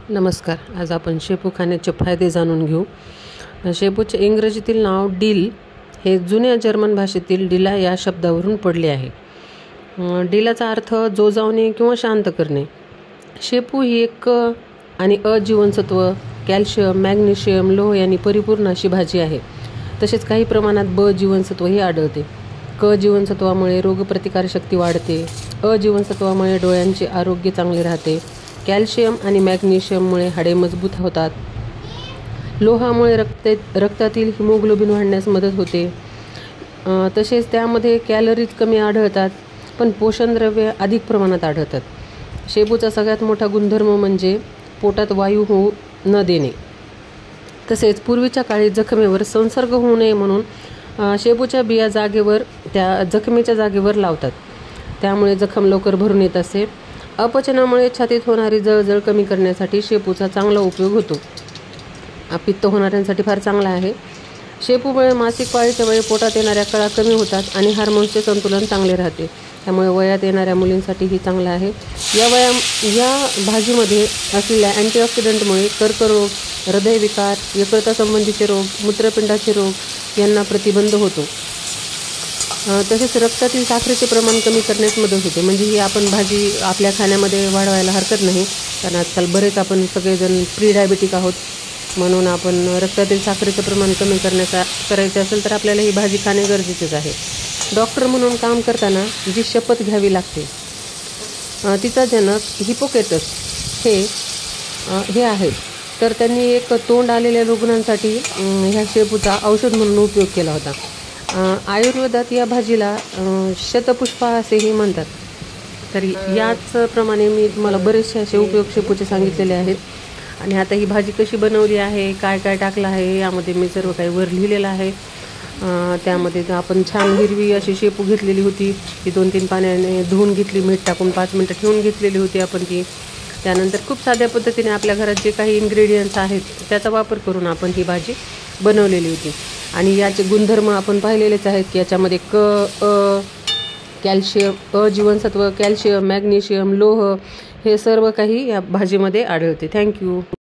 नमस्कार. आज आपण शेपू खाण्याचे फायदे जाणून घेऊ. शेपूचे इंग्रजीतील नाव डिल हे जुन्या जर्मन भाषेतील डिला या शब्दावरून पडले आहे. डिलाचा अर्थ जोजावणे किंवा शांत करणे. शेपू ही एक आणि अ जीवनसत्व, कॅल्शियम, मॅग्नेशियम, लोह यांनी परिपूर्ण अशी भाजी आहे. तसेच काही प्रमाणात ब जीवनसत्वही आढळते. क जीवनसत्वामुळे रोगप्रतिकारशक्ती वाढते. अ जीवनसत्वामुळे डोळ्यांचे आरोग्य चांगले राहते. कॅल्शियम आणि मॅग्नेशियममुळे हाडे मजबूत होतात. लोहामुळे रक्तातील हिमोग्लोबिन वाढण्यास मदत होते. तसेच त्यामध्ये कॅलरीज कमी आढळतात, पण पोषणद्रव्ये अधिक प्रमाणात आढळतात. शेपूचा सगळ्यात मोठा गुणधर्म म्हणजे पोटात वायू होऊ न देणे. तसेच पूर्वीच्या काळी जखमेवर संसर्ग होऊ नये म्हणून शेपूच्या बिया त्या जखमेच्या जागेवर लावतात. त्यामुळे जखम लवकर भरून येत असे. अपचनामुळे छातीत होणारी जळजळ कमी करण्यासाठी शेपूचा चांगला उपयोग होतो. पित्त होणाऱ्यांसाठी फार चांगला आहे. शेपूमुळे मासिक पाळीच्या वेळी पोटात येणाऱ्या कळा कमी होतात आणि हार्मोन्सचे संतुलन चांगले राहते. त्यामुळे वयात येणाऱ्या मुलींसाठीही चांगलं आहे. या भाजीमध्ये असलेल्या अँटीऑक्सिडंटमुळे कर्करोग, हृदयविकार, यकृता संबंधीचे रोग, मूत्रपिंडाचे रोग यांना प्रतिबंध होतो. तसेच रक्तातील साखरेचे प्रमाण कमी करण्यास मदत होते. म्हणजे ही आपण भाजी आपल्या खाण्यामध्ये वाढवायला हरकत नाही, कारण आजकाल बरेच आपण सगळेजण प्री डायबेटिक आहोत. म्हणून आपण रक्तातील साखरेचं प्रमाण कमी करायचं असेल तर आपल्याला ही भाजी खाणे गरजेचेच आहे. डॉक्टर म्हणून काम करताना जी शपथ घ्यावी लागते, तिचा जनक हिपोक्रेटस हे आहेत. तर त्यांनी एक तोंड आलेल्या रुग्णांसाठी ह्या शेपूचा औषध म्हणून उपयोग केला होता. आयुर्वेदात या भाजीला शतपुष्पा असेही म्हणतात. तर याचप्रमाणे मी तुम्हाला बरेचसे असे उपयोग शेपूचे सांगितलेले आहेत. आणि आता ही भाजी कशी बनवली आहे, काय काय टाकलं आहे, यामध्ये मी सर्व काही वर लिहिलेलं आहे. त्यामध्ये आपण छान हिरवी अशी शेपू घेतलेली होती. ती 2-3 पाण्याने धुवून घेतली, मीठ टाकून 5 मिनटं ठेवून घेतलेली होती आपण ती. त्यानंतर खूप साध्या पद्धतीने आपल्या घरात जे काही इन्ग्रेडियंट्स आहेत त्याचा वापर करून आपण ही भाजी बनवलेली होती. आणि याचे गुणधर्म आपण पाहिलेलेच आहेत की याच्यामध्ये कॅल्शियम, जीवनसत्व, कॅल्शियम, मॅग्नेशियम, लोह हे सर्व काही या भाजीमध्ये आढळते. थँक्यू.